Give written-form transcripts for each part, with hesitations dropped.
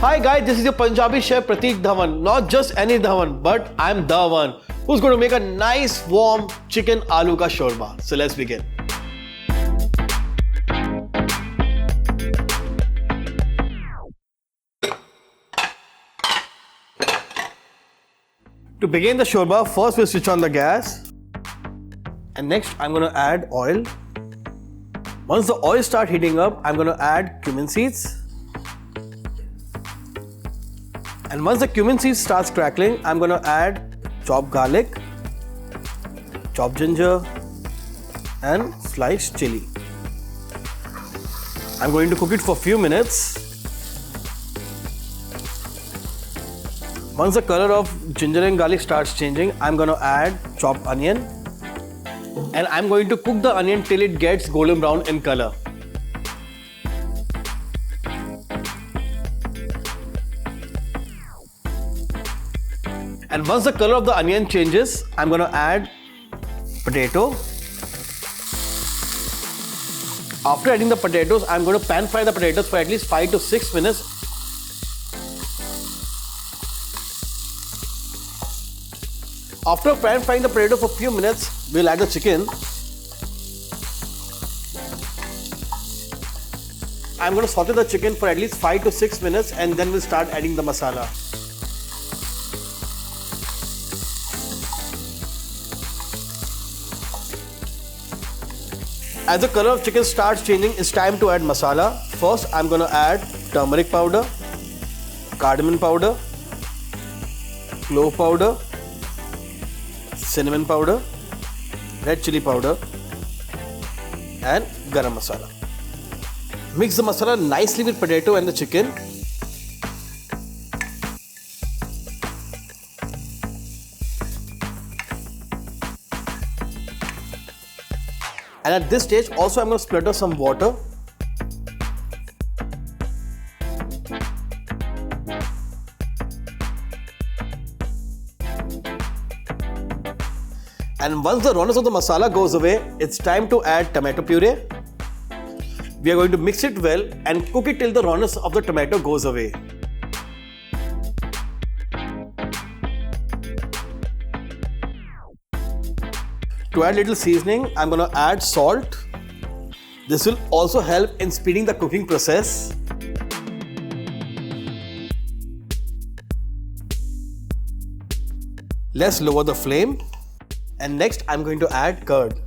Hi guys, this is your Punjabi chef Prateek Dhawan. Not just any Dhawan, but I'm the one who's going to make a nice warm chicken aloo ka shorba. So let's begin. To begin the shorba, first we'll switch on the gas. And next I'm going to add oil. Once the oil starts heating up, I'm going to add cumin seeds. And once the cumin seeds starts crackling, I'm going to add chopped garlic, chopped ginger and sliced chili. I'm going to cook it for a few minutes. Once the color of ginger and garlic starts changing, I'm going to add chopped onion. And I'm going to cook the onion till it gets golden brown in color. And once the color of the onion changes, I'm going to add potato. After adding the potatoes, I'm going to pan fry the potatoes for at least 5 to 6 minutes. After pan frying the potato for a few minutes, we'll add the chicken. I'm going to saute the chicken for at least 5 to 6 minutes and then we'll start adding the masala. As the color of chicken starts changing, it's time to add masala. First, I'm going to add turmeric powder, cardamom powder, clove powder, cinnamon powder, red chili powder and garam masala. Mix the masala nicely with potato and the chicken. And at this stage also I'm going to splatter some water. And once the rawness of the masala goes away, it's time to add tomato puree. We are going to mix it well and cook it till the rawness of the tomato goes away. To add little seasoning, I'm going to add salt. This will also help in speeding the cooking process. Let's lower the flame. And next I'm going to add curd.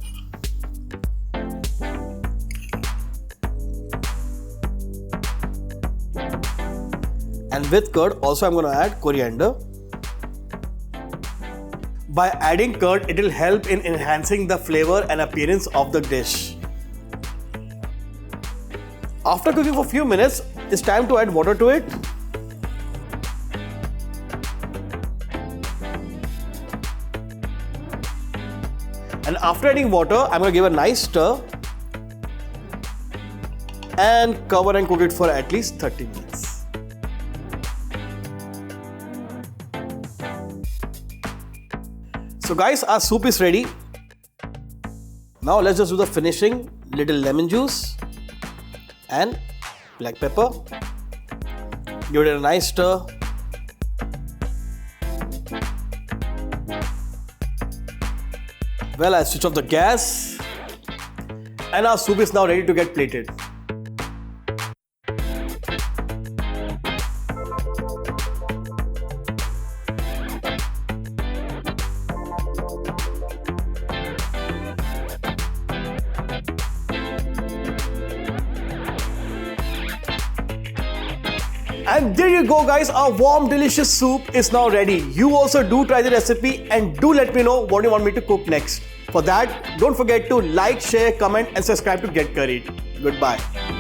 And with curd also I'm going to add coriander. By adding curd, it will help in enhancing the flavor and appearance of the dish. After cooking for a few minutes, it's time to add water to it. And after adding water, I'm going to give a nice stir and cover and cook it for at least 30 minutes. So guys, our soup is ready. Now let's just do the finishing. Little lemon juice and black pepper. Give it a nice stir. Well, I switch off the gas and our soup is now ready to get plated. And there you go guys, our warm delicious soup is now ready. You also do try the recipe and do let me know what you want me to cook next. For that, don't forget to like, share, comment and subscribe to Get Curried. Goodbye.